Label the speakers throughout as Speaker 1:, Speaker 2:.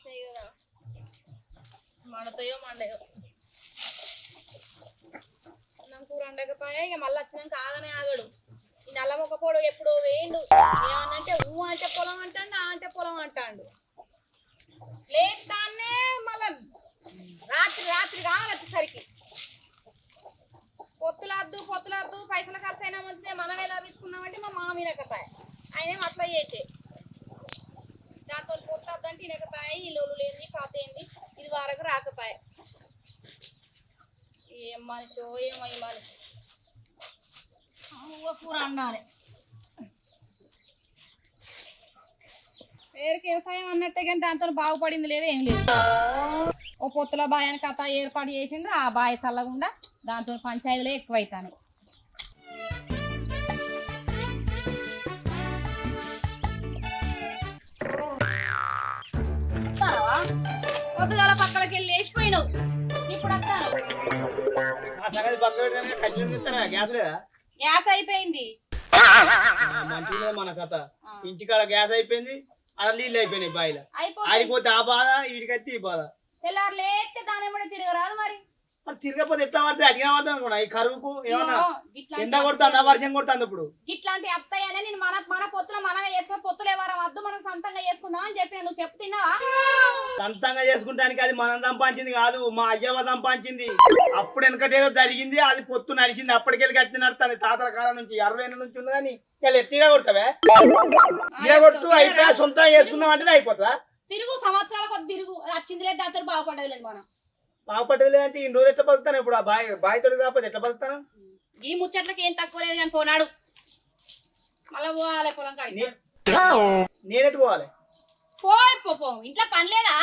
Speaker 1: వచ్చినాయి కదా మండతాయో మండయో నాకు కూర వండకపోయా ఇక మళ్ళీ వచ్చినాక ఆగనే ఆగడు ఈ నల్ల మొక్క పొడు ఎప్పుడో వేయండు ఏమన్నంటే ఊ అంటే పొలం అంటాడు ఆ అంటే పొలం అంటాడు లేస్తానే మళ్ళా రాత్రి రాత్రి కావాలి వచ్చేసరికి పొత్తులద్దు పైసలు ఖర్చు అయినా మంచిదే మనం ఎలా ఇచ్చుకున్నామంటే మా మామ వినకపాయ ఆయనేం అట్లా చేసే దాంతో పొత్తద్దంటే వినకపాయ ఈ లోలు లేని పాత ఏంది ఇది వరకు రాకపాయ ఏం మనిషో ఏమో ఈ మనిషి కూర వండాలి పేరుకి వ్యవసాయం అన్నట్టే కానీ దాంతో బాగుపడింది లేదు ఏం లేదు ఓ పొత్తుల బాయాన్ని కథ ఏర్పాటు చేసిండ్రు ఆ బాయి చల్లకుండా దాంతో పంచాయతీలో ఎక్కువైతాను పొద్దుగాల పక్కలకి వెళ్ళి లేచిపోయినావు ఇప్పుడు వస్తాను గ్యాస్ అయిపోయింది
Speaker 2: మంచిగా మన కథ ఇంటికాడ గ్యాస్ అయిపోయింది అక్కడ నీళ్ళు అయిపోయినాయి బాయిలో ఆడిపోతే ఆ బాధ వీడికైతే ఈ బాధ
Speaker 1: తెల్లారు లేస్తే దాని ఏమన్నా తిరగరాదు మరి
Speaker 2: తిరగపోతే ఎట్లా పడితే అడిగిన పడతాను అనుకున్నా ఈ కరువుకు ఏమన్నా ఎండ కొడుతుందా వర్షం కొడుతుంది ఇప్పుడు
Speaker 1: ఇట్లాంటి అత్తయ్యనే నేను మన పొత్తులో మనమే చేసుకుని పొత్తులు ఎవరం వద్దు మనం సొంతంగా చేసుకుందాం అని చెప్పి నువ్వు చెప్తున్నావా
Speaker 2: సొంతంగా చేసుకుంటానికి అది మనం సంపాదించింది కాదు మా అయ్యవ సంపాదించింది అప్పుడు వెనకటేదో జరిగింది అది పొత్తు నడిచింది అప్పటికెళ్ళి కట్టి నడుతుంది తాతల కాలం నుంచి 60 ఏళ్ళ నుంచి ఉన్నదని ఎట్టిగా కొడతావే ఇక కొట్టు అయిపోయా సొంతంగా చేసుకుందాం అంటే అయిపోతుందా
Speaker 1: తిరుగు సంవత్సరాల కొద్ది తిరుగు వచ్చింది లేదు దాంతో బాగుపడదు లేదు మనం
Speaker 2: బాగుపడేది లేదంటే ఇన్ని రోజులు ఎట్లా బతుకుతాను ఇప్పుడు ఆ బాయితోడు కాకపోతే ఎట్లా బతుకుతాను
Speaker 1: ఈ ముచ్చట్లకి ఏం తక్కువ లేదు కానీ పోనాడు మళ్ళా పోవాలి పొలం కాడికి
Speaker 2: నేనెట్టు పోవాలి
Speaker 1: పో ఇంట్లో పని లేదా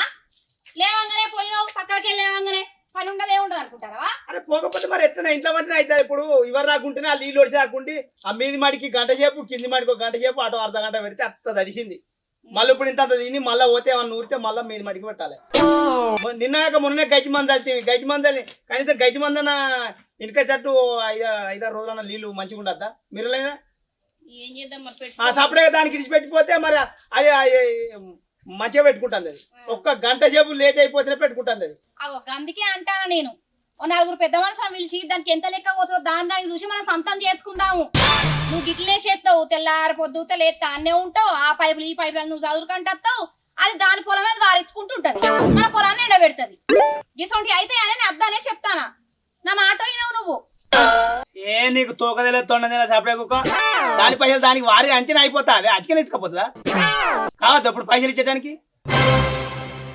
Speaker 1: లేవంగానే పోయినావు పక్కకి లేవంగానే పని ఉండదు ఏముండదు అనుకుంటారా
Speaker 2: అరే పోకపోతే మరి ఎట్లా ఇంట్లో మంటే అవుతాయి ఇప్పుడు ఇవరు రాకుంటేనే ఆ నీళ్ళు ఒడిసి రాకుంటే ఆ మీది మడికి గంట సేపు కింది మడికి ఒక గంట సేపు అటు అర్ధ గంట పెడితే అట్లా తడిసింది మళ్ళీ ఇప్పుడు ఇంత తిని మళ్ళీ పోతే ఏమన్నా ఊరితే మళ్ళీ మీది మడికి పెట్టాలి నిన్నాక మొన్నే గట్టి మంది వెళ్తేవి గట్టి మందని కనీసం గట్టి మందన ఇంటికొచ్చేటట్టు 5-6 రోజులన్న నీళ్ళు మంచిగా ఉండద్దా మీరు లేదా
Speaker 1: ఏం చేద్దాం
Speaker 2: ఆ సపరేట్గా దానికి ఇడిచి పెట్టిపోతే మరి అది మంచిగా పెట్టుకుంటుంది అది ఒక్క గంట సేపు లేట్ అయిపోతేనే పెట్టుకుంటుంది అది
Speaker 1: అందుకే అంటాను నేను ఓ 4 పెద్ద మనుషులను పిలిచి దానికి ఎంత లెక్క పోతుందో దానికి చూసి మనం సొంతం చేసుకుందాము నువ్వు గిట్లే చేస్తావు తెల్లారి పొద్దుతో లేస్తా అన్నే ఉంటావు ఆ పైపులు ఈ పైపులు నువ్వు చదువుకుంటావు అది దాని పొలం మీద వారించుకుంటుంటది మన పొలాన్ని ఎండబెడుతుంది గిసొంటి అయితే అని అర్థానే చెప్తానా నా మాట అయినావు నువ్వు
Speaker 2: ఏ నీకు తోకదలే తొండదలే సపడే కుక్క దాని పైసలు దానికి వారి అంచనా అయిపోతా అదే అటుకని ఎత్తుకపోతుందా కావద్దు అప్పుడు పైసలు ఇచ్చేటానికి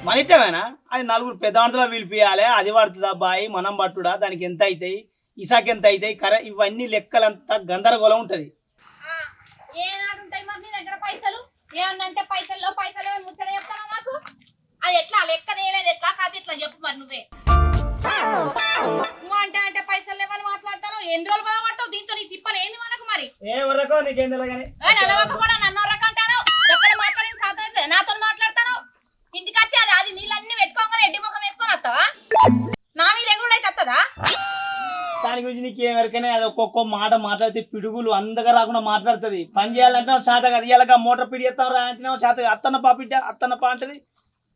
Speaker 2: మన ఇట్టమేనా అది 4 పెద్ద మనుషులు పిలిపియాలి అది పడుతుందా బాయి మనం పట్టుడా దానికి ఎంత అవుతాయి ఇసాకి ఎంత అవుతాయి ఇవన్నీ లెక్కలంతా గందరగోళం ఉంటది
Speaker 1: ఏనాడుంటాయి మరి నీ దగ్గర పైసలు ఏమన్నంటే పైసలు ముచ్చట చెప్తాను నాకు అది ఎట్లా లెక్క తేలేదు ఎట్లా కాదు ఇట్లా చెప్పు మరి నువ్వే నువ్వు అంటే పైసలు లేవని మాట్లాడతాను ఎన్ని రోజులు బాధపడతావు దీంతో నీ తిప్పలు ఏంది మనకు మరి
Speaker 2: నీకేం తెలియగానే
Speaker 1: నన్ను రకంటాను ఎక్కడ మాట్లాడిన సాధన నాతో మాట్లాడతాను ఇంటికి వచ్చి అది నీళ్ళన్నీ పెట్టుకోగానే ఎడ్డి ముఖం వేసుకొని వస్తావా నా మీద ఎగురుడైతే వస్తుందా
Speaker 2: దాని గురించి నీకు ఏమెరకనే అది ఒక్కొక్క మాట మాట్లాడితే పిడుగులు అందగా రాకుండా మాట్లాడుతుంది పని చేయాలంటే శాత కదా ఇలాగ మోటార్ పిడి ఎత్తాం శాత అత్తన్న పాపిట్ట అత్తన్న పా అంటది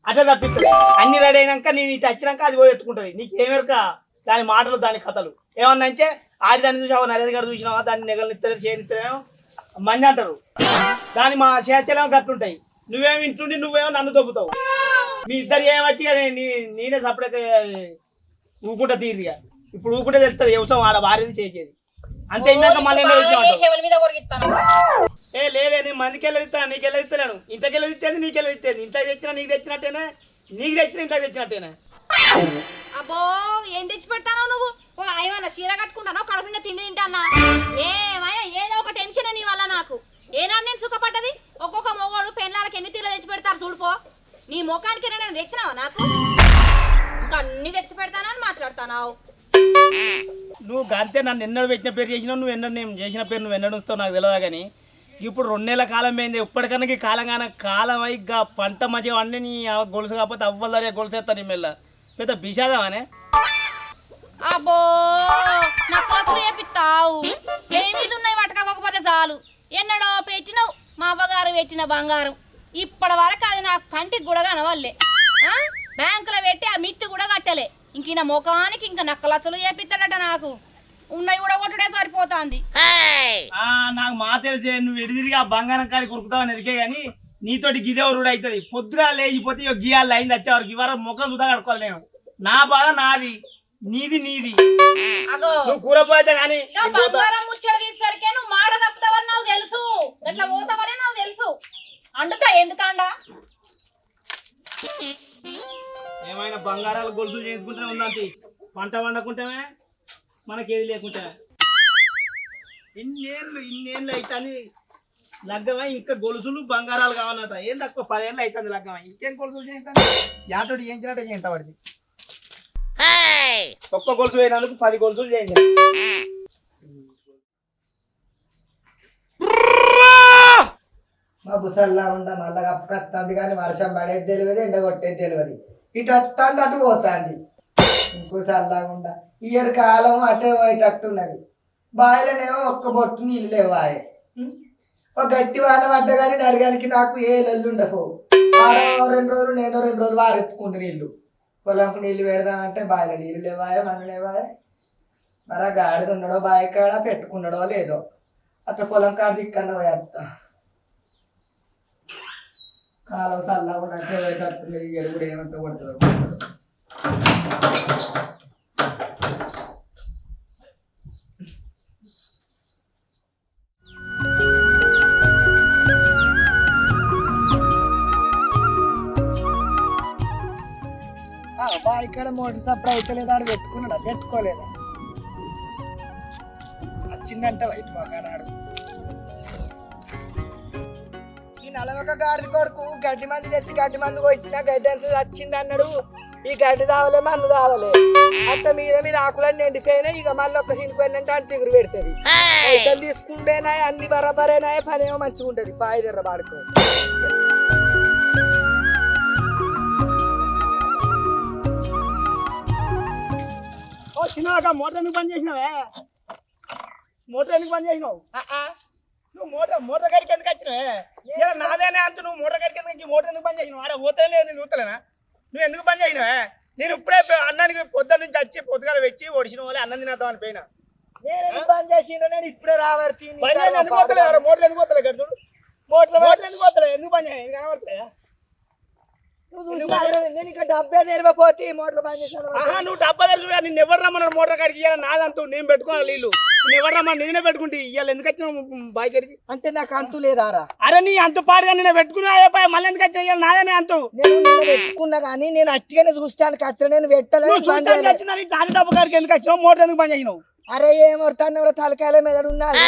Speaker 2: అట్లా తప్పిస్తుంది అన్ని రెడీ అయినాక నేను ఇటు వచ్చినాక అది పోయి ఎత్తుకుంటుంది నీకు ఏమెరక దాని మాటలు దాని కథలు ఏమన్నా అంటే ఆడి దాన్ని చూసావా నరేంద్ర గారు చూసినావా దాన్ని నెగలనిత్తలేరు చేయనిత్తలేమో మంది అంటారు దాని మా చేర్చలేమో గట్టుంటాయి నువ్వేమో ఇంటుండి నువ్వేమో నన్ను తొప్పుతావు మీ ఇద్దరు ఏమట్టి నేనే సపరేట్ ఊకుంటా తీరిగా ఇప్పుడు ఊకుంటే తెలుస్తుంది వ్యవసాయం ఆడ భార్యని చేసేది అంతే అయినాక మళ్ళీ ఏ లేదే నేను మందికి వెళ్ళదిస్తాను నీకు వెళ్ళదిస్తలేను ఇంటికి వెళ్ళదిస్తేది నీకు వెళ్ళదిస్తేది ఇంట్లో తెచ్చినా నీకు తెచ్చినట్టేనే నీకు తెచ్చిన ఇంట్లో తెచ్చినట్టేనే
Speaker 1: అబ్బో ఏం తెచ్చి పెడతావు నువ్వు ఏమైనా చీర కట్టుకుంటానో కడుపున తిండి తింటానా ఏమైనా ఏదో ఒక టెన్షన్ నీ వల్ల నాకు ఏనాడు నేను సుఖపడ్డది ఒక్కొక్క మొగోడు పెళ్ళాలకు ఎన్ని తీరు తెచ్చి పెడతారు చూడుపో నీ ముఖానికి నేను తెచ్చినావా నాకు ఇంకా అన్ని తెచ్చి పెడతానని మాట్లాడతానావు
Speaker 2: నువ్వు గంతే నన్ను ఎన్నడూ పెట్టిన పేరు చేసినావు నువ్వు ఎన్నడూ నేను చేసిన పేరు నువ్వు ఎన్నడూ వస్తావు నాకు తెలియదు కానీ ఇప్పుడు 2 నెలల కాలం పోయింది ఇప్పటికన్నా కాలం అయి పంట మంచిగా అన్నీ నీ గొలుసు కాకపోతే అవ్వలరే గొలుసు ఎత్తా నీ మెల్ల పెద్ద బిషాదమానే
Speaker 1: అబ్బో నాకు అసలు చెప్పిస్తావు ఏమీది ఉన్నాయి పట్టుకోకపోతే చాలు ఎన్నడో పెట్టినావు మా అవ్వగారు పెట్టిన బంగారం ఇప్పటి వరకు అది నా కంటికి కూడా కనవల్లే ఆ? బ్యాంకులో పెట్టి ఆ మిత్తి కూడా కట్టలే ఇంక ఈయన ముఖానికి ఇంకా నక్కలసలు చేపిస్తాడట నాకు ఉన్నవి కూడా కొట్టుడే సరిపోతాంది.
Speaker 2: నాకు మా తెలిసే నువ్వు ఎడిదిరిగి ఆ బంగారం కాడి కురుకుతావని ఎరికే గానీ నీతోటి గిదేవరుడు అవుతుంది. పొద్దుగా లేచిపోతే ఇక గియాలు అయింది వచ్చేవారికి ఇవాళ ముఖం సుధా కడుకోవాలి. నేను నా బాధ నాది, నీది నీది.
Speaker 1: అగో
Speaker 2: నువ్వు కూర పోతే కానీ
Speaker 1: ఇంకా బంగారం ముచ్చట తీసరికే నువ్వు మాట తప్పుతావని నాకు తెలుసు, ఎట్లా పోతావని నాకు తెలుసు. అండుతా ఎందుకండా
Speaker 2: ఏమైనా బంగారాలు గొలుసులు చేసుకుంటూనే ఉందంతి. పంట వండకుంటామే మనకేది లేకుంటా ఇన్నేళ్ళు అవుతుంది లగ్గమై. ఇంకా గొలుసులు బంగారాలు కావాలన్నట. ఏం తక్కువ 10 ఏళ్ళు అవుతుంది లగ్గమై. ఇంకేం గొలుసులు చేస్తాను యాటోటి చేయించినట్టే చేస్తా పడింది. ఒక్క గొలుసు పోయినందుకు 10 గొలుసులు చేయించాను.
Speaker 3: మా బుసల్లా ఉండ మళ్ళా కప్పుకొస్తుంది కానీ వర్షం పడేది తెలియదు, ఎండ కొట్టేది తెలియదు. ఇటు వస్తుంది అటు పోతుంది. ఇంకో చల్లగా ఈ ఏడు కాలం అటే పోయేటట్టున్నది. బావిలోనేమో ఒక్క బొట్టు నీళ్ళు లేవు. ఒక గట్టి వాన పడ్డ కానీ నరగానికి నాకు ఏ లొల్లు ఉండవు. 2 రోజులు నేను 2 రోజులు వారెత్తుకుంటు నీళ్ళు. పొలంకు నీళ్ళు పెడదామంటే బావిలో నీళ్ళు లేవాయే, మన లేవాయే. మరి ఆ గాడిద ఉన్నాడో బావి కాడ పెట్టుకున్నాడో లేదో అట్లా పొలం కాడ దిక్కన్న పోయేస్తా. కాలం చల్లగా ఉన్నట్టే పోయేటట్టున్నది. ఈ ఏడు కూడా ఏమంతా కొడుతుందో. ఇక్కడ మోటార్ సప్లై అయితే లేదా ఆడు పెట్టుకున్నాడా, పెట్టుకోలేదా? వచ్చిందంట వైట్ మగానాడు. ఈ 41 గాడి కొడుకు గడ్డి మంది తెచ్చి గడ్డి మంది పోయినా గడ్డి అంత వచ్చింది అన్నాడు. ఈ గడ్డి తావలే మన్ను తావలే అట్లా మీద ఆకులన్నీ ఎండిపోయినాయి. ఇక మళ్ళీ ఒక్క సినిపోయిందంటే అంత ఎగురు పెడుతుంది. పైసలు తీసుకుంటేనా అన్ని బరాబరేనా, పని ఏమో మంచిగా ఉంటుంది. పాయిదెర్ర పాడుకో.
Speaker 2: చిన్న మోటార్ ఎందుకు బంద్ చేసినావే? మోటార్ ఎందుకు బంద్ చేసినావు? నువ్వు మోటార్ గడికి ఎందుకు వచ్చినావే? నాదేనే అంత నువ్వు మోటార్ గడికి ఎందుకు మోటార్ ఎందుకు బంద్ చేసినావు? ఆడ ఊతలే లేదు ఊతలేనా? నువ్వు ఎందుకు బంద్ చేసినావే? నేను ఇప్పుడే అన్నానికి పొద్దున్న నుంచి వచ్చి పొద్దుగాల పెట్టి ఒడిసిన వాళ్ళే అన్నం తినేద్దాం అని పోయినా.
Speaker 3: నేను ఎందుకు బంద్ చేసిన? నేను ఇప్పుడే రాబడి
Speaker 2: ఎందుకు పోతలే? ఆడ మోటార్ ఎందుకు పోతలే? గడు మోటార్ ఎందుకు పోతలే? ఎందుకు బంద్ చేయాలి? ఎందుకు కనబడతలే?
Speaker 3: నేను ఇంకా డబ్బే తెరిపోతే మోటార్ బంద్ చేశాను.
Speaker 2: నువ్వు డబ్బా తెలుసు. నిన్ను ఎవరు రమ్మన్నాడు మోటార్ కాడికి? ఇవ్వాలి నాదంటూ నేను పెట్టుకోవాలి నీళ్ళు. నేను ఎవరు రమ్మని నేనే పెట్టుకుంటే ఇవాళ ఎందుకు వచ్చినావు బాయ్ కాడికి?
Speaker 3: అంటే నాకు అంతు లేదారా?
Speaker 2: అరే నీ అంత పాడుగా నేను పెట్టుకున్నా మళ్ళీ ఎందుకు వచ్చినా? ఇవాళ నాదనే అంతు.
Speaker 3: నేను పెట్టుకున్నా కానీ నేను అట్టిగానే చూస్తాను ఖచ్చితంగా. నేను పెట్టలేదు.
Speaker 2: డబ్బు కాడికి ఎందుకు వచ్చినావు? మోటార్ ఎందుకు బంద్ చేసినావు?
Speaker 3: అరే ఏమవుతాను తలకాయల మీద ఉన్నారు.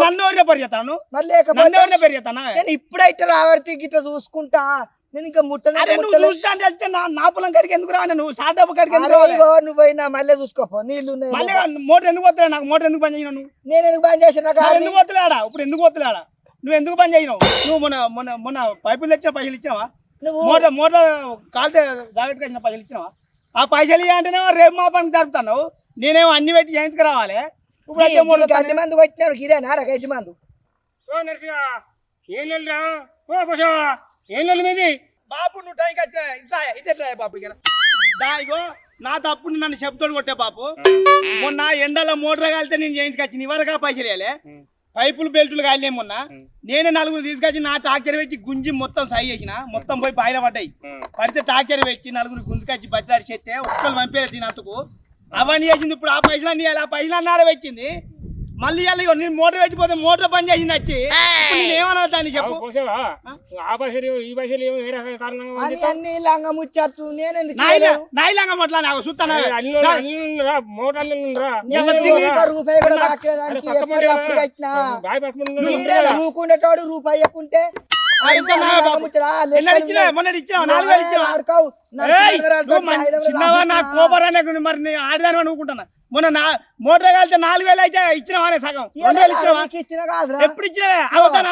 Speaker 2: నన్ను ఎవరినే పేరు చేస్తాను?
Speaker 3: మరి లేకపోతే
Speaker 2: నన్ను ఎవరినే పేరు చేస్తాను?
Speaker 3: నేను ఇప్పుడైతే రాబడి గిట్లా చూసుకుంటా. నేను ఇంకా
Speaker 2: నా పొలం కాడికి ఎందుకు రా? నువ్వు సాటపు కాడికి
Speaker 3: నువ్వైనా మళ్ళీ చూసుకోపో. నీళ్లు
Speaker 2: మళ్ళీ మోటార్ ఎందుకు వస్తలే? నాకు మోటార్ ఎందుకు బంద్ చేసినావు? నువ్వు
Speaker 3: నేను ఎందుకు బంద్ చేసిన?
Speaker 2: ఎందుకు వస్తలేడా? ఇప్పుడు ఎందుకు వస్తలేడా? నువ్వు ఎందుకు బంద్ చేసినావు? నువ్వు మొన్న పైపులు తెచ్చిన పైసలు ఇచ్చినావా? మోటార్ కాలితే జాగ్రత్తగా వచ్చిన పైసలు ఇచ్చినావా? ఆ పైసలు ఇవ్వంటేనే రేపు మా పనికి జరుపుతాను. నేనేమో అన్ని పెట్టి చేయించుకు రావాలి. ఇప్పుడు
Speaker 3: గడ్డి మందు వచ్చినాడు ఇదేనా గడ్డి మందు?
Speaker 2: బాపు నువ్వు టైంకి వచ్చినా ఇట్లా బాపు ఇగో నా తప్పుడు నన్ను చెప్తాడు కొట్టే బాపు. మొన్న ఎండలో మోటార్ కాలితే నేను చేయించుకొచ్చిన ఇవరగా పైసలు వేయాలి. పైపులు బెల్టులు కాయలే. మొన్న నేనే 4 తీసుకొచ్చి నా ట్రాక్టర్ పెట్టి గుంజి మొత్తం సై చేసిన. మొత్తం పోయి బాయిల పడ్డాయి. పడితే ట్రాక్టర్ పెట్టి 4 గుంజుకొచ్చి బతిలాడి చేస్తే ఒక్కరు పంపేది తినందుకు. అవన్నీ చేసింది. ఇప్పుడు ఆ పైసలు అన్ని ఆ పైసలు అన్నాడ పెట్టింది. మళ్ళీ నేను మోటార్ పెట్టిపోతే మోటార్ పని చేసింది వచ్చి. నేను ఏమన్నా దాన్ని చెప్పు.
Speaker 3: అన్ని లంగా ముచ్చట్టు
Speaker 2: నాయి లంగా మొట్లా నాకు చూస్తాను.
Speaker 3: రూపాయి కూడా రాకేదానికి ఎప్పుడు వచ్చినా నువ్వుకుండేటోడు రూపాయి ఇవ్వకుంటే
Speaker 2: చిన్నవా నా కోపరానే మరి ఆడదాని అనుకుంటున్నా. మొన్న మోటార్ కాలితే 4,000 అయితే ఇచ్చినావా సగం 2,000 ఇచ్చినావా
Speaker 3: ఇచ్చిన కాదురా
Speaker 2: ఎప్పుడు ఇచ్చినావే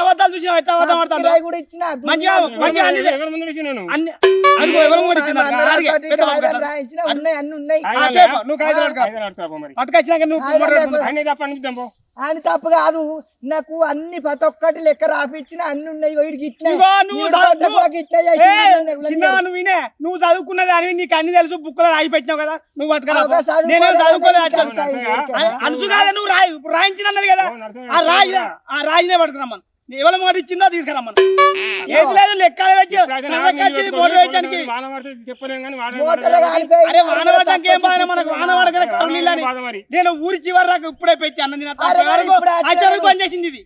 Speaker 2: అబద్ధాలు చూసినావు ఎట్లా అబద్ధం ఆడతాను
Speaker 3: కిరాయి కూడా ఇచ్చిన
Speaker 2: మంచిగా మంచిగా అన్ని
Speaker 4: ఎవరి ముందు ఇచ్చినాను?
Speaker 2: అన్ని అనుకో ఎవరు కూడా ఇచ్చిందా? అలాగే పెట్టు బాబు.
Speaker 3: రాయించిన ఉన్నాయి అన్ని ఉన్నాయి
Speaker 2: నువ్వు కాగితాలు పట్టుకో.
Speaker 4: ఐదు అడుగుతా పో మరి.
Speaker 2: పట్టుకొచ్చినాక నువ్వు మోటార్ పెట్టుకో.
Speaker 4: ఆయన తప్ప అనిపిద్దాం పో.
Speaker 3: అని తప్పు కాదు నాకు అన్ని ప్రతి ఒక్కటి లెక్క రాపిచ్చిన అన్ని ఉన్నాయి వీడికి ఇట్లా
Speaker 2: ఇదిగో నువ్వు చిన్న నువ్వు వినే నువ్వు చదువుకున్నది అని నీకు అన్ని తెలుసు బుక్కులో రాయి పెట్టినావు కదా నువ్వు పట్టుకురా నేను చదువుకోలేదు అంచు కాదా నువ్వు రాయించినది కదా ఆ రాయినే పట్టుకురమ్మను ఎవరి మాట ఇచ్చిందో తీసుకురమ్మను ఏది లేదు లెక్కలు పెట్టి మోటార్ పెట్టడానికి
Speaker 4: వాన పడితే చెప్పలేం కానీ
Speaker 2: అరే వాన పడడానికి ఏం బాధ మనకు వాన పడకనే కరువు నేను ఊరి చివరి దాకా ఇప్పుడే పెట్టి అన్నం తిన ఆచారం బంద్ చేసింది ఇది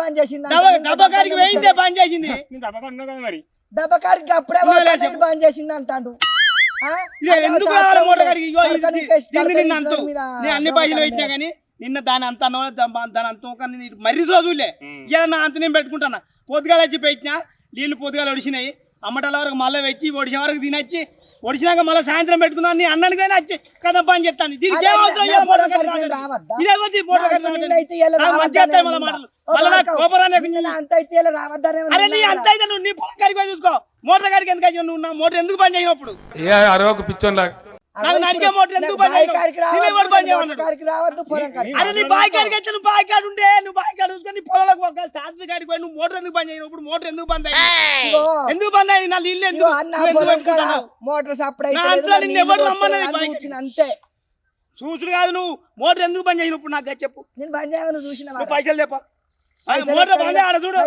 Speaker 3: బంద్ చేసింది
Speaker 2: డబ్బా కాడికి వేయిందే బంద్ చేసింది
Speaker 4: మరి
Speaker 3: దెబ్బకాడికి అప్పుడే బంద్ చేసింది అంటాడు
Speaker 2: ఎందుకు రావాలి మోటార్ కాడికి ఇగో దీన్ని నిన్న అంతు నేను అన్ని పైసలు పెట్టినా కానీ నిన్న దాని అంత దాని అంత మర్రి రోజులే ఇలా నా అంత నేను పెట్టుకుంటాను పొద్దుగాల వచ్చి పెట్టినా నీళ్ళు పొద్దుగాల ఒడిచినాయి అమ్మటాల వరకు మళ్ళీ పెట్టి ఒడిచే వరకు తినొచ్చి ఒడిచినాక మళ్ళీ సాయంత్రం పెట్టుకుందాం నీ అన్నానికైనా వచ్చి కదా పని చెప్తాను దీనికి ఏం అవసరం అరే నీ అంత అయితే నువ్వు నీ పొలం కాడికి పోయి చూసుకో మోటార్ కాడికి ఎందుకు వచ్చినావు నువ్వు నా మోటార్ ఎందుకు పని చేయనప్పుడు నాకు నడికే మోటార్ ఎందుకు పని అరే నీ బాయ్ కాడికి వచ్చి నువ్వు బాయ్ కాడు ఉండే నువ్వు బాయ్ కాడు చూసుకొని నీ పొలంలోకి ఒక సాయంత్రం కాడికి పోయి నువ్వు మోటార్ ఎందుకు పని చేయనప్పుడు మోటార్ ఎందుకు బంద్ అయ్యింది ఎందుకు బంద్ అయ్యింది నా నీళ్ళు ఎందుకు
Speaker 3: మోటార్
Speaker 2: అంతే చూసుడు కాదు నువ్వు మోటార్ ఎందుకు బంద్ చేయనప్పుడు నాకు చెప్పు
Speaker 3: నేను బంద్ చేయమని చూసిన
Speaker 2: పైసలు లేపా మోటార్ బంద్ ఆడ చూడు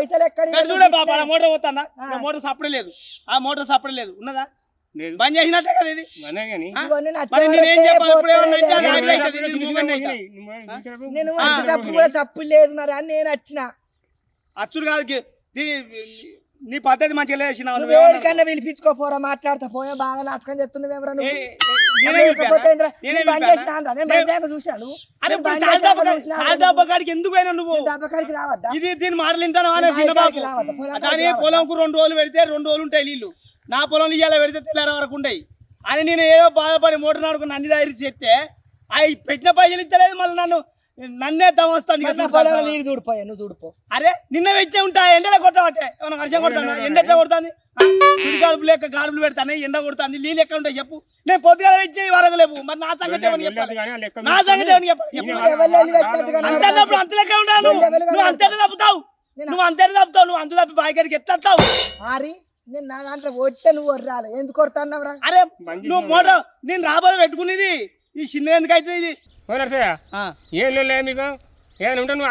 Speaker 2: చూడే బాబా మోటార్ పోతానా మోటార్ సపడే లేదు ఆ మోటార్ సపడే లేదు ఉన్నదా బంద్ చేసినట్టే కదా ఇది మరి నేనేం చెప్పాలి ఇప్పుడు
Speaker 3: నేను వచ్చేటప్పుడు కూడా సప్పు లేదు మరి అని నేను వచ్చిన
Speaker 2: అచ్చుడు కాదు నీ పద్ధతి మంచిగా లేచినావు
Speaker 3: కన్నా పిలిపించుకోపోరా మాట్లాడతా పోయా బాగా నాటకం చెప్తుంది
Speaker 2: ఎందుకు పోయినా నువ్వు ఇది దీని మాటలు వింటాను అనే చిన్న బాబు కానీ పొలంకు 2 రోజులు పెడితే 2 రోజులు ఉంటాయి నీళ్ళు నా పొలం ఇవాళ పెడితే తెల్లార వరకు ఉండయి అని నేను ఏదో బాధపడి మోటార్ నాడుకుని అన్ని దగ్గర చేస్తే అవి పెట్టిన పైసలు ఇస్తలేదు మళ్ళీ నన్నే తమస్తుంది
Speaker 3: నీళ్ళు చూడిపోయా నువ్వు చూడిపో
Speaker 2: అరే నిన్న పెట్టే ఉంటా ఎండలో కొట్టబట్టే ఏమైనా వర్షం కొడుతుంది ఎండ ఎట్లా కొడుతుంది చుడి గాడుపు లెక్క గాడుపులు పెడతాను ఎండ కొడుతుంది నీళ్ళు ఎక్కడ ఉంటాయి చెప్పు నేను పొద్దుగా పెట్టి వరకు లేవు మరి నా సంగతి ఏమని చెప్పాలి నా సంగతి ఏమని చెప్పాలి అంత లెక్క ఉండాలి నువ్వు అంతేట తప్పుతావు నువ్వు అంత తప్పి బాయికాడికి ఎట్లా వస్తావు
Speaker 3: ఆరి నేను నా దాంట్లో కొట్టే నువ్వు వర్రాలి ఎందుకు కొడతాన్నావురా
Speaker 2: అరే నువ్వు మోటార్ నేను రాబోదు పెట్టుకునేది ఈ చిన్న ఎందుకు అవుతుంది ఇది
Speaker 4: ఏం లేదు మీకు ఏమైనా ఉంటే నువ్వు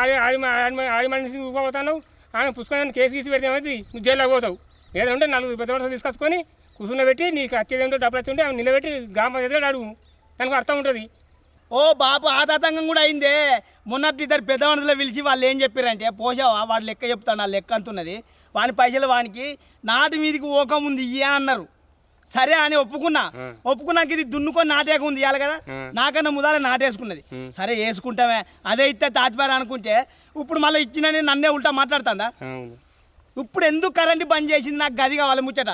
Speaker 4: ఆడి మనిషి ఊపోతాను ఆమె పుస్తకాన్ని కేసు గీసి పెడితే నువ్వు జైల్లోకి పోతావు ఏదైనా ఉంటే 4 పెద్ద మనుషులు తీసుకొచ్చుకొని కూర్చున్నబెట్టి నీకు వచ్చేది ఏంటో డబ్బులు వచ్చి ఉంటే ఆమె నిలబెట్టి గ్రామ పంచాయతీ అడుగు దానికి అర్థం ఉంటుంది
Speaker 2: ఓ బాబు ఆతాతంగం కూడా అయిందే మొన్నటి 2 పెద్ద మనుషులు పిలిచి వాళ్ళు ఏం చెప్పారంటే పోసావా వాడు లెక్క చెప్తాను ఆ లెక్క అంతున్నది వాని పైసలు వానికి నాటి మీదకి ఓకం ఉంది ఇయ్యా అన్నారు సరే అని ఒప్పుకున్నాక ఇది దున్నుకొని నాటేక ఉంది ఇవ్వాలి కదా నాకన్నా ముదాల నాటేసుకున్నది సరే వేసుకుంటామే అదే ఇస్తే తాజ్బార్ అనుకుంటే ఇప్పుడు మళ్ళీ ఇచ్చిన నన్నే ఉల్టా మాట్లాడుతుందా ఇప్పుడు ఎందుకు కరెంటు బంద్ చేసింది నాకు గది కావాలి ముచ్చట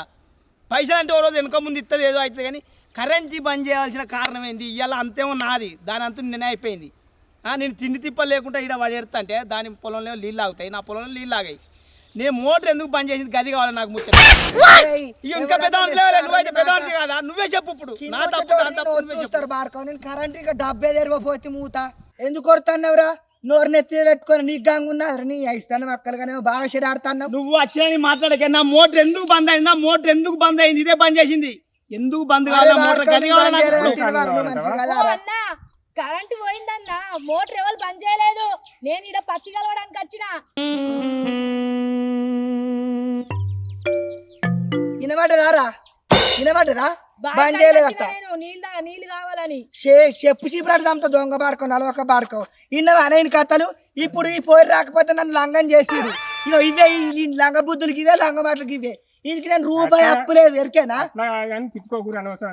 Speaker 2: పైసలు అంటే ఓ రోజు వెనుక ముందు ఇస్తుంది ఏదో అవుతుంది కానీ కరెంటు బంద్ చేయాల్సిన కారణం ఏంది ఇవాళ అంతేమో నాది దాని అంతా నిన్నే అయిపోయింది నేను తిండి తిప్ప లేకుండా ఇక్కడ పడేస్తా అంటే దాని పొలంలో నీళ్ళు ఆగుతాయి నా పొలంలో నీళ్ళు ఆగాయి నేను మోటార్ ఎందుకు బంద్ చేసింది గది కావాలి నాకు ముచ్చట ఇంకా పెద్ద నువ్వైతే పెద్ద కదా నువ్వే చెప్పు ఇప్పుడు నా తప్పు
Speaker 3: చూస్తారు బాడుకో నేను కరెంట్ ఇంకా 70 తెరిపోతే మూత ఎందుకు కొడుతున్నావురా నోరు నెత్తి పెట్టుకొని నీ గంగు ఉన్నది నీ ఇస్తాను మక్కలుగానే బాగా చెడు ఆడుతున్నావు
Speaker 2: నువ్వు వచ్చిన మాట్లాడక నా మోటార్ ఎందుకు బంద్ అయింది నా మోటార్ ఎందుకు బంద్ అయింది ఇదే బంద్ చేసింది ఎందుకు బంద్ కావాలి మోటార్ గది కావాలి
Speaker 1: కరెంట్ పోయిందన్నా మోటార్ ఎవరు బంద్ చేయలేదు నేను ఇక్కడ పత్తి కలవడానికి వచ్చిన
Speaker 3: వినబడ్డదా బంద్ చేయలేదట
Speaker 1: నీళ్ళు కావాలని
Speaker 3: చెప్పు చీపురాడు అంతా దొంగ పాడుకో నలవక పాడుకో ఇన్నవా అనైన కథలు ఇప్పుడు ఈ పోయి రాకపోతే నన్ను లంగం చేసిడు ఇగో ఇవే లంగ బుద్ధులకి ఇవే లంగ మాటలకి ఇవే దీనికి నేను రూపాయి అప్పు లేదు ఎరికేనా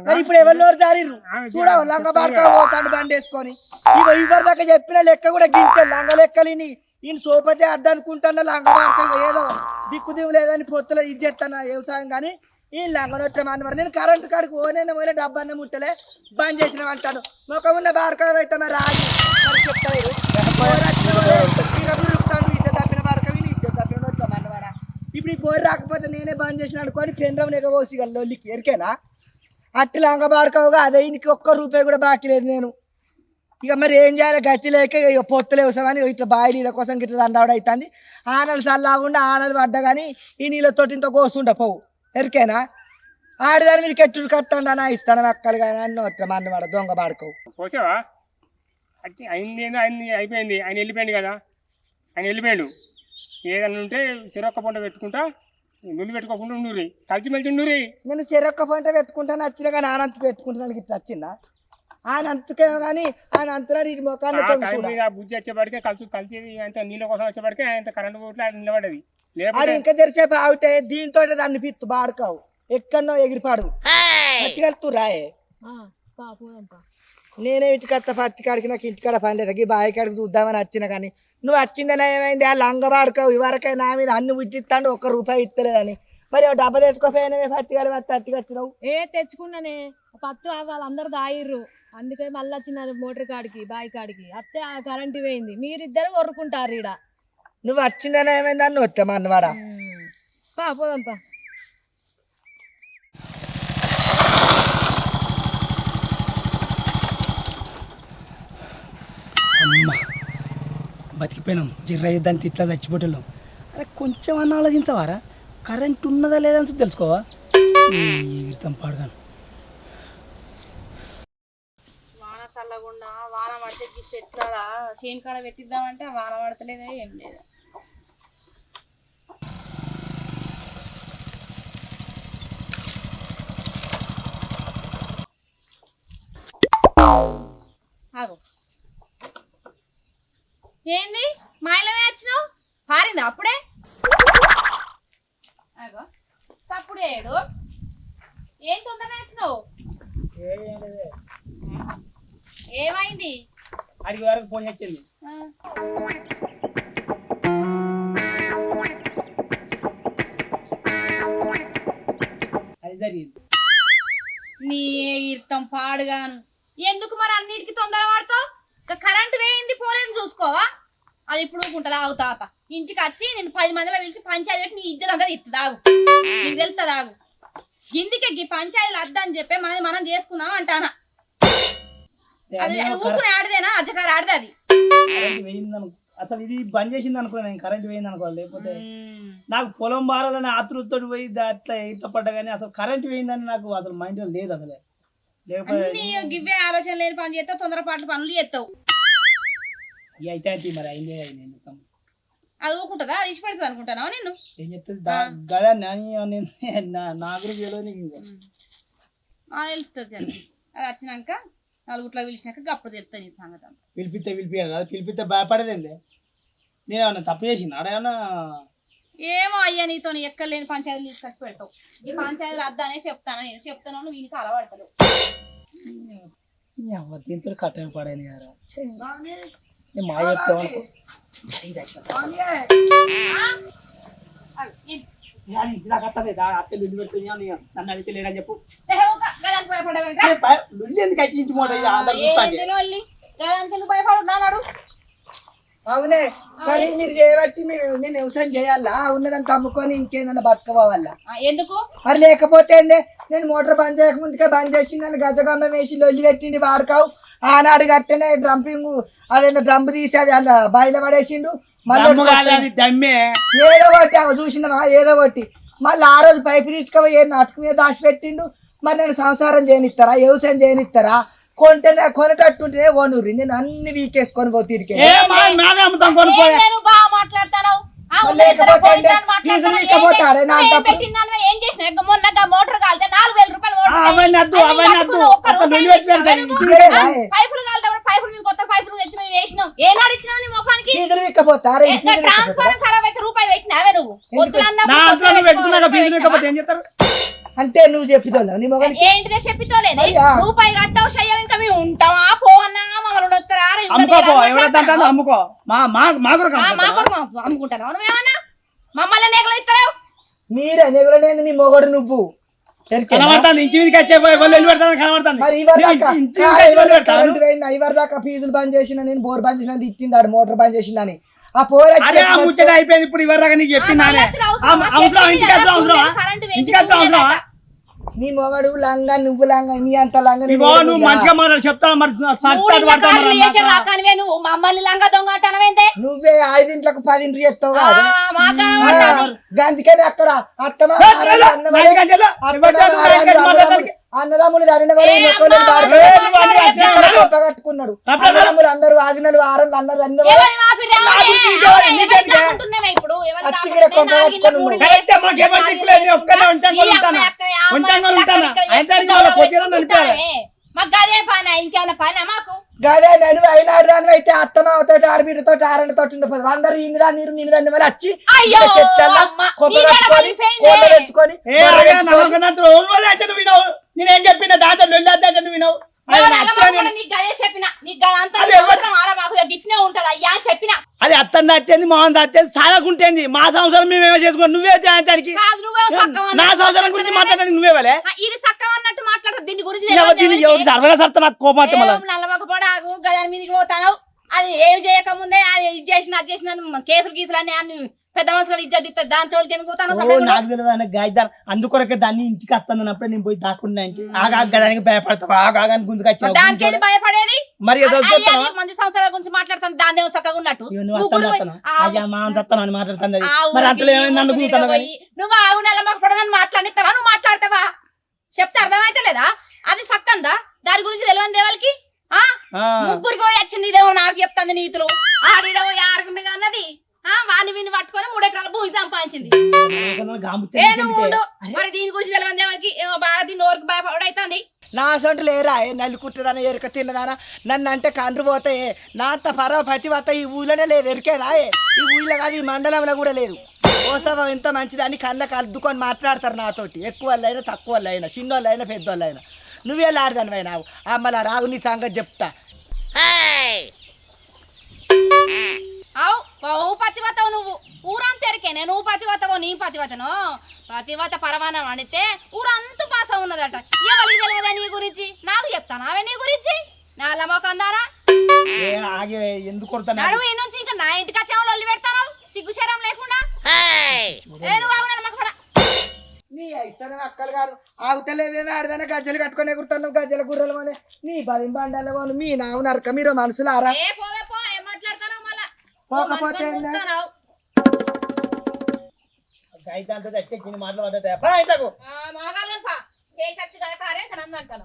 Speaker 3: మరి ఇప్పుడు ఎవరు జారీరు చూడవు లంగ పాడుకో పోతాడు బండి వేసుకొని ఇగో ఇవరి దాకా చెప్పిన లెక్క కూడా గింటే లంగ లెక్కలిని ఈయన సోపతే అద్దనుకుంటున్నా లంగ పాడుకో ఏదో దిక్కు దివు లేదని పొత్తులో ఇది చేస్తాను వ్యవసాయం కానీ ఈ లంగనొట్ల అన్నమాట నేను కరెంటు కాడికి ఓనైనా పోలే డబ్బాన్న ముట్టలే బంద్ చేసిన అంటాను మొక్క ఉన్న బారకాయ అయితే మరి రాదు మరి చెప్తారు తప్పిన బారకాయ ఇద్దరు తప్పిన అన్నమాట ఇప్పుడు ఈ పోరు రాకపోతే నేనే బంద్ చేసిన అనుకోని పెండ్రం ఎగబోసి లొల్లికి ఎరికేనా అట్లా లంగ బాడకావుగా అదే ఇంటికి ఒక్క రూపాయి కూడా బాకీ లేదు నేను ఇక మరి ఏం చేయాలి గతి లేక ఇక పొత్తులు వేసామని ఇట్లా బావి నీళ్ళ కోసం ఇట్లా దండవడం అవుతుంది ఆనలు చల్లాకుండా ఆనలు పడ్డా కానీ ఈ నీళ్ళతోటి ఇంత కోస్తుండ పోవు ఎరికేనా ఆడదాని మీరు కెట్టుడు కట్టండి అని ఇస్తాను అక్కలు కానీ అన్న అట్లా అన్నమాట దొంగ బాడుకోవు
Speaker 4: పోసావా అంటే అయింది ఏందో అయింది అయిపోయింది ఆయన వెళ్ళిపోయాడు కదా ఆయన వెళ్ళిపోయాడు ఏదన్నా ఉంటే చెరొక్క పంట పెట్టుకుంటా నువ్వు పెట్టుకోకుండా ఉండూరి కలిసిమెలిసి ఉండూరి
Speaker 3: నేను చెరొక్క పంట పెట్టుకుంటాను వచ్చిన కానీ ఆనంతకు పెట్టుకుంటాను ఇట్లా వచ్చిందా ఆయన అంతకేమో కానీ ఆయన అంతలో ఇటు మొక్కలు
Speaker 4: టైం మీద బుజ్జి వచ్చేపడికే కలిసి అంత నీళ్ళ కోసం వచ్చేపడికే అంత కరెంటు పోట్లు ఆయన నిలబడేది
Speaker 3: అది
Speaker 4: లేకపోతే
Speaker 3: ఇంకా తెరిచేపు ఆగితే దీంతో దాన్ని పిత్తు బాడుకావు ఎక్కడనో ఎగిరిపాడు పత్తికలుతూ రాయే నేనే ఇంటికత్త పత్తి కాడికి నాకు ఇంటికాడ పని లేదు ఈ బావి కాడికి చూద్దామని వచ్చిన కానీ నువ్వు వచ్చిందని ఏమైంది ఆ లంగ బాడుకావు ఇవరకే నా మీద అన్ని ఉట్టిస్తాడు ఒక్క రూపాయి ఇస్తలేదని మరి డబ్బా తెచ్చుకోపోయినవే పత్తికాడు అట్టికి వచ్చినావు
Speaker 5: తెచ్చుకున్నానే పత్తు వాళ్ళందరూ దాయిర్రు అందుకే మళ్ళీ వచ్చినారు మోటార్ కాడికి బావి కాడికి అత్తే ఆ కరెంటు పోయింది మీరిద్దరు వరుకుంటారు ఈడ
Speaker 3: నువ్వు వచ్చిందని ఏమైంది అని వచ్చామా అన్నవాడ
Speaker 5: పోదాంపా
Speaker 2: అమ్మ బతికిపోయినాం జిర్ర దాన్ని ఇట్లా చచ్చిపోయేళ్ళం అరే కొంచెం అన్న ఆలోచించవారా కరెంట్ ఉన్నదా లేదా అని తెలుసుకోవా ఎగిరితాం పాడుగాను
Speaker 1: వాన చల్లకుండా వాన పడితే ఎట్లా చేను కాడ పెట్టిద్దామంటే వాన పడతలేదే ఏం లేదు ఆగు ఏంది మా ఇళ్ళమే వచ్చినావు పారిందా అప్పుడే అగో సప్పుడు ఏడు ఏం తొందరగా వచ్చినావు ఏమైంది
Speaker 2: అడిగి వరకు ఫోన్ వచ్చింది అది జరిగింది
Speaker 1: నీ ఇర్తం పాడుగాను ఎందుకు మరి అన్నిటికీ తొందర పడతావు కరెంటు వేయింది పోలేదు చూసుకోవా అది ఇప్పుడు ఊరుకుంటుంది ఆగు తాత ఇంటికి వచ్చి నేను 10 మందిలో పిలిచి పంచాయతీ పెట్టి నీ ఇజ్జత్ అంతా ఇస్తుంది ఆగు నీకు తెలుస్తుంది ఆగు గిందికి పంచాయతీలు వద్దని చెప్పి మనం చేసుకుందాం అంటానా అది ఊరుకునే ఆడదేనా అజ్జకారు ఆడదే అది
Speaker 2: అసలు ఇది బంద్ చేసింది అనుకున్నా నేను కరెంట్ పోయింది అనుకోవాలి లేకపోతే నాకు పొలం బారాలని ఆతృతతో పోయి అట్లా ఇష్టపడ్డా కానీ అసలు కరెంట్ పోయిందని నాకు అసలు మైండ్ లేదు అసలే లేకపోతే
Speaker 1: గివ్వే ఆలోచన లేని పని చేస్తావు తొందరపాటు పనులు చేస్తావు
Speaker 2: అయితే అయితే మరి అయిందే అయింది
Speaker 1: అది ఊరుకుంటుందా అది ఇచ్చి పెడుతుంది అనుకుంటానా నేను
Speaker 2: ఏం చెప్తుంది గదా నా గురించి
Speaker 1: వెళ్తుంది అది వచ్చినాక నలుగుట్లా పిలిచినాక అప్పుడు చెప్తాను ఈ సంగతి అంతా
Speaker 2: పిలిపియాలి కదా పిలిపిస్తే భయపడేదేంలే నేను ఏమన్నా తప్పు చేసింది ఆడేమన్నా
Speaker 1: ఏమో అయ్యా నీతో ఎక్కలేని పంచాయతీలు తీసుకొచ్చి పెడతావు ఈ పంచాయతీలు వద్దనే చెప్తాను నేను చెప్తాను నువ్వు వీనికి అలవాడతావు
Speaker 2: దీంతో కట్టమే పడేది కదా మా చెప్తావు నన్ను అడిగితే లేడని చెప్పు ఎందుకు అట్టించి
Speaker 1: భయపడున్నాడు
Speaker 3: అవునే మరి మీరు చేయబట్టి నేను వ్యవసాయం చేయాలా ఉన్నదంతా అమ్ముకొని ఇంకేదన్నా బతకవాలా
Speaker 1: ఎందుకు
Speaker 3: మరి లేకపోతే నేను మోటార్ బంద్ చేయక ముందుకే బంద్ చేసి నన్ను గజగమ్మ వేసి లొల్లి పెట్టిండి వాడుకావు ఆనాడు కట్టనే డ్రంపింగ్ అదేందో డ్రమ్ తీసి అది అలా బయట పడేసిండు ఏదో ఒకటి చూసినావా ఏదో ఒకటి మళ్ళీ ఆ రోజు పైపు తీసుకుపోయి అటుకు మీద దాచిపెట్టిండు మరి నేను సంసారం చేయనిస్తారా వ్యవసాయం చేయనిస్తారా కొనేటట్టుంటే ఓనూరి నేను అన్ని వీకేసుకొని పోతే
Speaker 1: బాగా మాట్లాడతాను ఏం చేసిన మొన్న మోటార్ కాలితే 4,000 రూపాయలు పైపులు కాలితే పైపులు మేము కొత్త పైపులు తెచ్చి మేము వేసినాం ఏనాడు ఇచ్చినావు నీ ముఖానికి ట్రాన్స్ఫారం ఖరాబ్ అయితే రూపాయి పెట్టినావే నువ్వు
Speaker 3: అంటే నువ్వు చెప్పితోలేవు నీ మొగ
Speaker 1: ఏంటిదే చెప్పితోలేదు రూపాయి కట్టావు చెయ్యం ఇంకా మేము ఉంటామా పో అన్నా మమ్మల్ని వస్తారా అమ్ముకుంటాను నువ్వేమన్నా మమ్మల్ని నెగలు ఇస్తావు
Speaker 3: మీరే నెగలనేది నీ మొగడు నువ్వు
Speaker 2: కనబడుతుంది ఇంటి మీదకి వచ్చే వాళ్ళు వెళ్ళి పెడతాను కనబడుతుంది
Speaker 3: మరి కరెంట్ పోయింది ఐవర్ దాకా ఫీజులు బంద్ చేసిన నేను బోర్ బంద్ చేసిన ఇచ్చిండాడు మోటార్ బంద్ చేసిందని ఆ పోర్
Speaker 2: అరే ఆ ముచ్చట అయిపోయింది ఇప్పుడు ఇవరాగా నీకు చెప్పిందానే అవసరం ఇంటికి అవసరమా ఇంటికి అవసరమా
Speaker 3: నీ మొగడు లంగా నువ్వు లంగా నీ అంత లంగా
Speaker 2: నువ్వు మంచిగా మాట్లాడు చెప్తా మరి
Speaker 1: నువ్వు మమ్మల్ని లంగా దొంగ అంటానవేంటే
Speaker 3: నువ్వే 5 ఇంట్లకు 10 ఇంట్లు చెప్తావు కాదు అందుకని అక్కడ అన్నదమ్ములు కట్టుకున్నాడు అన్నదమ్ములు అందరూ ఆదినలు ఆరలు అన్నారు గదే నేను అయినాడు దాని అయితే అత్తమావతో ఆడబిడ్డతో ఆరణతో ఉండిపోదు అందరూ ఇన్ని నీరు నిన్ను దాన్ని మళ్ళీ వచ్చి తెచ్చుకొని
Speaker 2: నేనేం చెప్పిన దాంతో నువ్వు వినవు అది అత్తని దాచేది మోహన్ దాచేది సాగకుంటేంది మా సంవత్సరం మేమేమో చేసుకోండి నువ్వే చేయడానికి నా సంవత్సరం గురించి మాట్లాడడానికి నువ్వే వాళ్ళే
Speaker 1: ఇది సక్కం అన్నట్టు మాట్లాడదు దీని గురించి
Speaker 2: సర్వే సర్త నాకు కోపం
Speaker 1: నల్లమొక్కపడాగు గదాని మీదకి పోతాను అది ఏం చేయకముందే అది ఇది చేసిన అది చేసిన కేసులు గీసులు అన్ని పెద్ద మనుషులు ఇజ్జత్ ఇస్తుంది దాని తోలికి ఎందుకు పోతాను
Speaker 2: నాకు తెలియదు గాయదాన్ అందుకొరకే దాన్ని ఇంటికి వస్తానన్నప్పుడే నేను పోయి దాక్కుండా ఆగానికి భయపడతావు ఆగాని గుంజుకొచ్చావు
Speaker 1: దానికి ఏది భయపడేది
Speaker 2: మరి
Speaker 1: మంది సంవత్సరాల గురించి మాట్లాడతాను దాన్ని చక్కగా ఉన్నట్టు
Speaker 2: అయ్యా మా చెప్తాను అని మాట్లాడుతుంది మరి అంతలో ఏమైంది
Speaker 1: నువ్వు ఆగు నెల మొక్కపడని మాట్లాడిస్తావా నువ్వు మాట్లాడతావా చెప్తే అర్థమైతే లేదా అది సక్కందా దాని గురించి తెలియని దేవాలకి ముగ్గురికి పోయి వచ్చింది ఇదేమో నాకు చెప్తాంది నీతులు ఆడిడో ఆరుగుండగా అన్నది వాని విని పట్టుకొని 3 ఎకరాల భూమి సంపాదించింది మరి దీని గురించి తెలియని దేవాలకి ఏమో బాగా దీని నోరుకు భయపడైతుంది
Speaker 3: నా సొంట లేరా నల్లి కుట్టదానా ఎరుక తిన్నదానా నన్ను అంటే కండ్రు పోతాయి నా అంత పరపతివత ఈ ఊళ్ళోనే లేదు ఎరికేనా ఈ ఊళ్ళో కాదు ఈ మండలంలో కూడా లేదు ఓసవం ఎంత మంచిదని కళ్ళకి అద్దుకొని మాట్లాడతారు నాతోటి ఎక్కువ వాళ్ళైనా తక్కువ వాళ్ళైనా చిన్న వాళ్ళైనా పెద్ద వాళ్ళైనా నువ్వే లాడదానివైనావు అమ్మలా రాగు నీ సంగతి చెప్తా
Speaker 1: పతివతవు నువ్వు ఊరంతా ఎరికేనే నువ్వు పతివతవో నీ పతివతను పతివత పరమానం అడితే ఊరంతా పాస ఉన్నదట ఎవరికి తెలియదా నీ గురించి నాకు చెప్తాను అవే నీ గురించి నా అల్లమోకందారా
Speaker 2: ఎందుకు
Speaker 1: నడువు ఈ నుంచి ఇంకా నా ఇంటికి వచ్చేవాళ్ళు వల్లి పెడతాను సిగ్గు శరం లేకుండా
Speaker 3: నీ ఐస్తాను అక్కలు గారు ఆగుతలేవేమో ఆడదానే గజ్జలు కట్టుకొని ఎగురుతాను గజ్జల గుర్రెల వల్ల నీ 10 బండాల వాళ్ళు మీ నావు నరక మీరు మనుషులు ఆరా
Speaker 1: మాట్లాడతాను మళ్ళా చేసి కలకారే కనంద అంటాను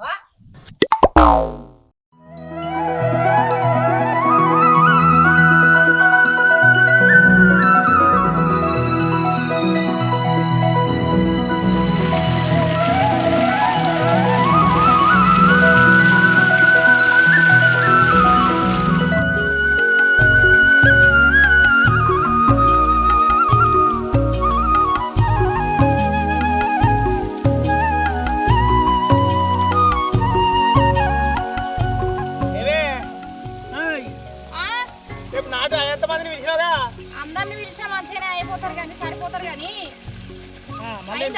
Speaker 1: అందరిని పిలిచినా మంచిగానే అయిపోతారు కానీ సరిపోతారు కానీ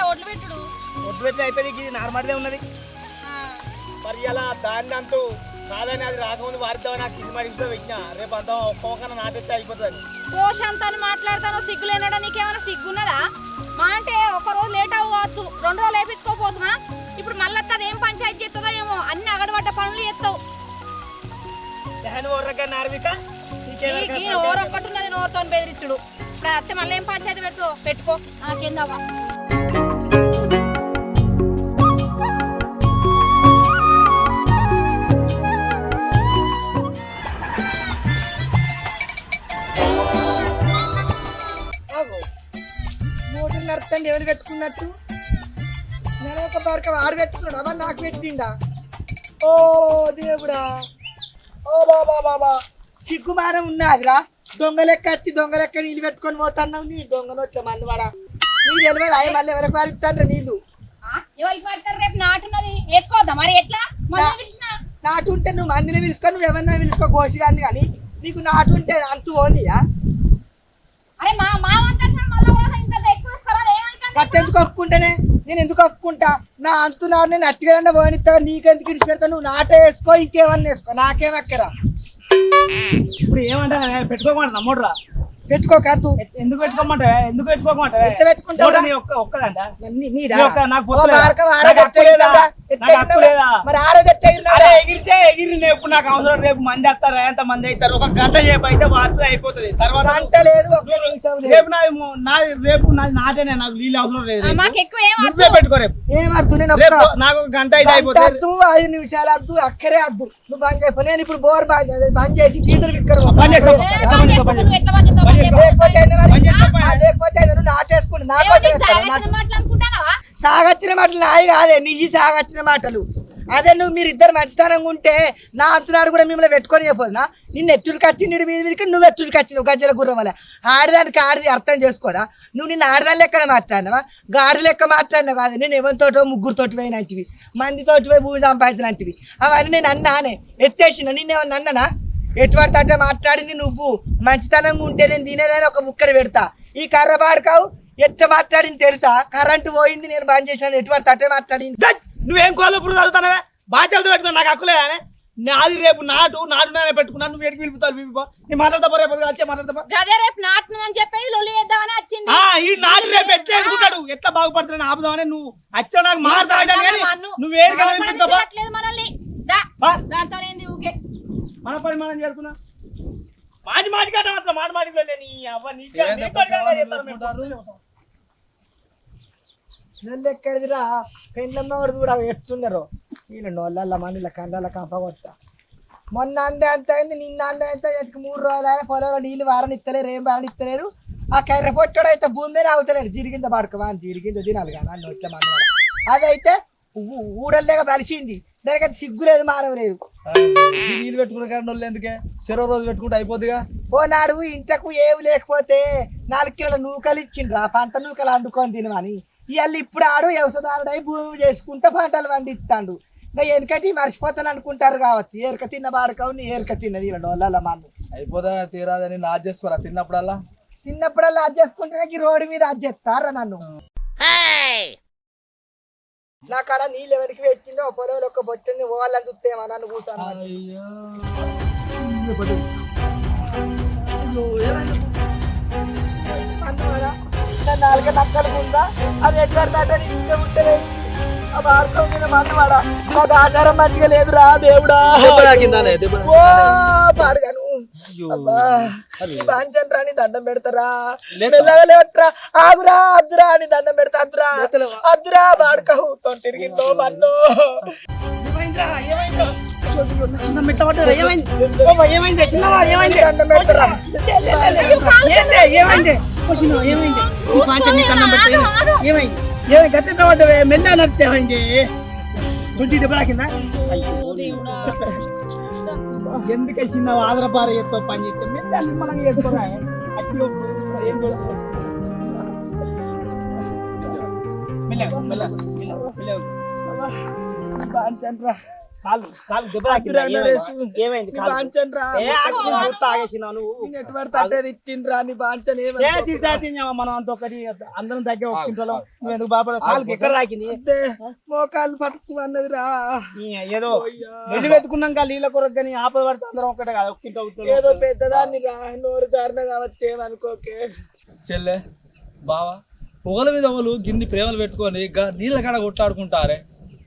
Speaker 1: ఒడ్లు పెట్టుడు
Speaker 2: ఒడ్లు పెట్టి అయిపోయి ఇది నార్మల్గా ఉన్నది మరి ఇలా దాన్ని అంటూ కాదని అది రాకముందు వారిద్దామని నాకు కింది మడితో పెట్టిన రేపు అంతా ఒక్కొక్క నాటెత్తే అయిపోతుంది
Speaker 1: పోష అంతా మాట్లాడతాను సిగ్గు లేనడా నీకేమైనా సిగ్గున్నదా మా అంటే ఒక రోజు లేట్ అవ్వచ్చు 2 రోజులు వేయించుకోపోతున్నా ఇప్పుడు మళ్ళీ అదేం పంచాయతీ చేస్తుందో ఏమో అన్ని అగడబడ్డ పనులు చేస్తావు ఓరొక్కటి ఉన్నది నోరుతో బెదిరించుడు ఇప్పుడు అత్తే మళ్ళీ ఏం పంచాయతీ పెట్టుకో నాకేందావా
Speaker 3: మోటార్ నడుపుతాండి ఎవరు పెట్టుకున్నట్టు నేను ఒక పడక వాడు పెట్టుకున్నాడు అమ్మ నాకు పెట్టిండా ఓ దేవుడా ఓ బాబా సిగ్గుమానం ఉన్నదిరా దొంగ లెక్క వచ్చి దొంగ లెక్క నీళ్ళు పెట్టుకొని పోతున్నావు నీ దొంగను వచ్చా మంది వాడా నీకు తెలియదు అయ్యి మళ్ళీ ఎవరికి వారిస్తాను నీళ్ళు
Speaker 1: రేపు నాటున్నది వేసుకోవద్దా మరి ఎట్లా
Speaker 3: నాటు ఉంటే నువ్వు మందిని పిలుచుకో నువ్వు ఎవరినైనా పిలుచుకో కోసి కానీ నీకు నాటు ఉంటే అంత ఓనియా
Speaker 1: అరే మా
Speaker 3: ఎందుకు ఒప్పుకుంటానే నేను ఎందుకు ఒప్పుకుంటా నా అంటున్నాడు నేను అట్టుగా పోనిస్తా నీకెందుకు ఇడిచి పెడతా నువ్వు నాటే వేసుకో ఇంకేమన్నా వేసుకో నాకేం అక్కరా
Speaker 2: ఇప్పుడు ఏమంటా పెట్టుకోమంట నమ్మడురా
Speaker 3: పెట్టుకోకద్దు
Speaker 2: ఎందుకు పెట్టుకోమంటే ఎందుకు పెట్టుకోమంటే
Speaker 3: ఎట్లా పెట్టుకుంటావురా?
Speaker 2: ఒక్కదంట
Speaker 3: నీదా
Speaker 2: నాకు
Speaker 3: ఓ బారక వారో
Speaker 2: నాకు
Speaker 3: ఎట్లా
Speaker 2: హక్కు లేదా?
Speaker 3: ఎగిరినావురా? ఎట్లా
Speaker 2: నాకు హక్కు
Speaker 3: ఎగిరినావురా?
Speaker 2: లేదా?
Speaker 3: మరి ఆ రోజు ఎట్లా ఎగిరినావురా?
Speaker 2: అరే ఎగిరి నేను ఎప్పుడు నాకు అవసరం రేపు మంది వస్తారు ఎంత మంది అవుతారు ఒక గంట సేపు అయితే వార్త అయిపోతుంది తర్వాత
Speaker 3: గంట లేదు ఒక్క నిమిషం లేదు.
Speaker 2: రేపు రేపు నాది నాటేనే నాకు నీళ్ళు అవసరం లేదు రేపు.
Speaker 1: మాకు ఎక్కువ ఏం
Speaker 2: నువ్వే పెట్టుకో రేపు
Speaker 3: ఏం వద్దు నేను
Speaker 2: రేపు నాకు ఒక గంట అయితే అయిపోతుంది
Speaker 3: వద్దు 5 నిమిషాలు వద్దు అక్కడే వద్దు నువ్వు బంద్ చేయకు నేను ఇప్పుడు బోర్ బంద్ చేసి గీతలు విక్కరు
Speaker 2: బంద్ చేస్తావు.
Speaker 1: బంద్ చేసుకో, నువ్వు ఎట్లా బంద్ చేస్తావు? బంద్ చేసుకో.
Speaker 3: లేకపోతే ఏంది మరి?
Speaker 2: బంద్ చేస్తావు పా.
Speaker 3: లేకపోతే ఏంది? నువ్వు నాటేసుకుంటు నా
Speaker 1: ఏమో
Speaker 3: కోసం
Speaker 1: నీకు
Speaker 3: వేస్తావా?
Speaker 1: సాగచ్చిన మాటలు అనుకుంటానావా?
Speaker 3: సాగచ్చిన మాటలు నాయి కాదే నీ సాగచ్చిన మాటలు అదే నువ్వు మీరు ఇద్దరు మంచితనంగా ఉంటే నా అంతనాడు కూడా మిమ్మల్ని పెట్టుకొని చెప్పొద్దునా నిన్ను ఎత్తుడికి వచ్చి నీడి మీదకి నువ్వు ఎత్తుడికి వచ్చి నువ్వు గజ్జల గుర్రం వల్ల ఆడదానికి ఆడది అర్థం చేసుకోదా నువ్వు నిన్ను ఆడదాని లెక్క మాట్లాడినావా గాడి లెక్క మాట్లాడినావు కాదు నేను ఎవరితోటో ముగ్గురుతోటి పోయినట్టువి మందితోటి పోయి భూమి సంపాదించినట్టువి అవన్నీ నేను అన్నానే ఎత్తేసిన నిన్నేమన్నా అన్ననా ఎటువంటి అంటే మాట్లాడింది నువ్వు మంచితనంగా ఉంటే నేను తినేదని ఒక ముక్కలు పెడతా ఈ కర్ర పాడకావు ఎట్ట మాట్లాడింది తెలుసా కరెంటు పోయింది నేను బంద్ చేసినాను ఎటువంటి అట్టే మాట్లాడింది
Speaker 2: నువ్వేం కోళ్ళు ఇప్పుడు చదువుతానవే బాగా చెబుతూ పెట్టుకున్నా నాకు హక్కులేదానే నాది రేపు నాటు నానే పెట్టుకున్నాను నువ్వు ఎడికి పిలుపుతావు పిలిపో నేను మాట్లాడతా రేపు వచ్చే మాట్లాడతా
Speaker 1: గదే రేపు నాటునని చెప్పేది లొల్లి చేద్దామని వచ్చింది.
Speaker 2: ఈ నాటు రేపు ఎట్లా ఎదుగుతాడు ఎట్లా బాగుపడుతున్నాను ఆపుదామని నువ్వు వచ్చా నాకు మాట్లాడతాను కానీ నువ్వు ఏడికైనా వినిపించుకోపా
Speaker 1: బాగుపడట్లేదు మనల్ని. దా, దాంతో ఏంది ఊకే
Speaker 2: మన పని మనం చేసుకున్నా మాటి కాట మాత్రం మాటిలో లేని అవ్వ
Speaker 3: నెల్లు ఎక్కడిదిరా పెళ్ళమ్మ కూడా కూడా ఎట్టున్నారు వీళ్ళు నోళ్ళ మనీళ్ళ కండాల కంప కొట్ట మొన్న అందే అంత అయింది నిన్న అందే అంత ఎట్టుకు 3 రోజులు అయినా పొలంలో నీళ్ళు వారని ఇస్తలేరు ఏం వారని ఇస్తలేరు ఆ కర్ర పొట్టోడు అయితే భూమి మీద అవుతలేరు జిరిగింద పడుకోవా జిరిగింద తినాలి కానీ అన్న ఇట్లా మన అదైతే ఊడల్లేగా బలిసింది దానికి సిగ్గు లేదు మానవ లేదు
Speaker 6: నీళ్ళు పెట్టుకునే కారణం ఎందుకే సెలవు రోజు పెట్టుకుంటే అయిపోద్దిగా
Speaker 3: ఓ నాడు ఇంటకు ఏమి లేకపోతే 4 కిలోల నూకలు ఇచ్చిండ్రా పంట నూకలు వండుకొని తినమని ఇవాళ ఇప్పుడు ఆడు వ్యవసాయదారుడై భూమి చేసుకుంటే పంటలు పండిస్తాడు ఇంకా ఎనకటి మర్చిపోతాను అనుకుంటారు కావచ్చు ఏరక తిన్న బాడకావు నీ ఏరక తిన్నది ఇలా డోళ్ళ మందు
Speaker 6: అయిపోతా తీరాదని నా చేసుకోరా తిన్నప్పుడల్లా
Speaker 3: అది చేసుకుంటే ఈ రోడ్డు మీద అది చేస్తారా నన్ను నా కాడ నీళ్ళు ఎవరికి పెట్టిందో పొలంలో ఒక బొచ్చని ఓళ్ళని చూస్తేమా నన్ను కూర్చొని అన్నవాడా నా 4 నక్కలు ఉందా అది ఎట్లాంటి ఇంటికే ఉంటుంది ఆ మార్గం మీద మన్నవాడా నాకు ఆచారం మంచిగా లేదురా దేవుడా ఓ పాడుగాను బాంచన్ రాని దండం పెడతారా మెల్లగా లేవట్రా ఆగురా అద్దురా అని దండం పెడతా అద్దురా బాడుకవు తిరిగిందో మన్ను దండం పెడతారా
Speaker 2: మెల్ల నడితేమైంది ఎందుకు చిన్న ఆదరపార ఎత్తో పని చేస్తే మనం చేసుకోరా మనం అంత ఒకటి అందరం దగ్గర ఒక్కింటాం నువ్వు ఎందుకు బాపడ కాలుకి ఎక్కడ రాకింది
Speaker 3: మోకాలు పట్టుకు అన్నదిరా
Speaker 2: ఏదో వెళ్ళి పెట్టుకున్నాక నీళ్ళ కొరకు కానీ ఆపద పడితే అందరం ఒక్కటే కాదు ఒక్కింట
Speaker 3: ఏదో పెద్దదాన్ని రా నోరు జారినగా వచ్చేమనుకోకే
Speaker 6: చెల్లె బావా పొగల మీద ఒకరు గిన్ని ప్రేమలు పెట్టుకొని నీళ్ళ కాడ కొట్లాడుకుంటారే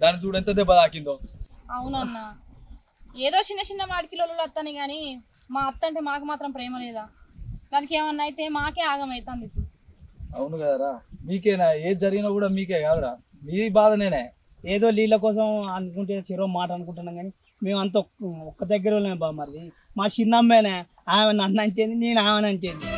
Speaker 6: దాన్ని చూడు ఎంత దెబ్బ తాకిందో
Speaker 1: అవునన్నా ఏదో చిన్న చిన్న వాడికిలో వస్తాను కానీ మా అత్త అంటే మాకు మాత్రం ప్రేమ లేదా దానికి ఏమన్నా అయితే మాకే ఆగమవుతుంది ఇప్పుడు
Speaker 6: అవును కదరా మీకేనా ఏది జరిగినా కూడా మీకే కాదురా మీ బాధనేనే
Speaker 2: ఏదో నీళ్ళ కోసం అనుకుంటే చెరో మాట అనుకుంటున్నాం కానీ మేము అంత ఒక్క దగ్గర బాగా మరి మా చిన్నమ్మేనే ఆమె నన్ను అంటేది నేను ఆమెను అంటేది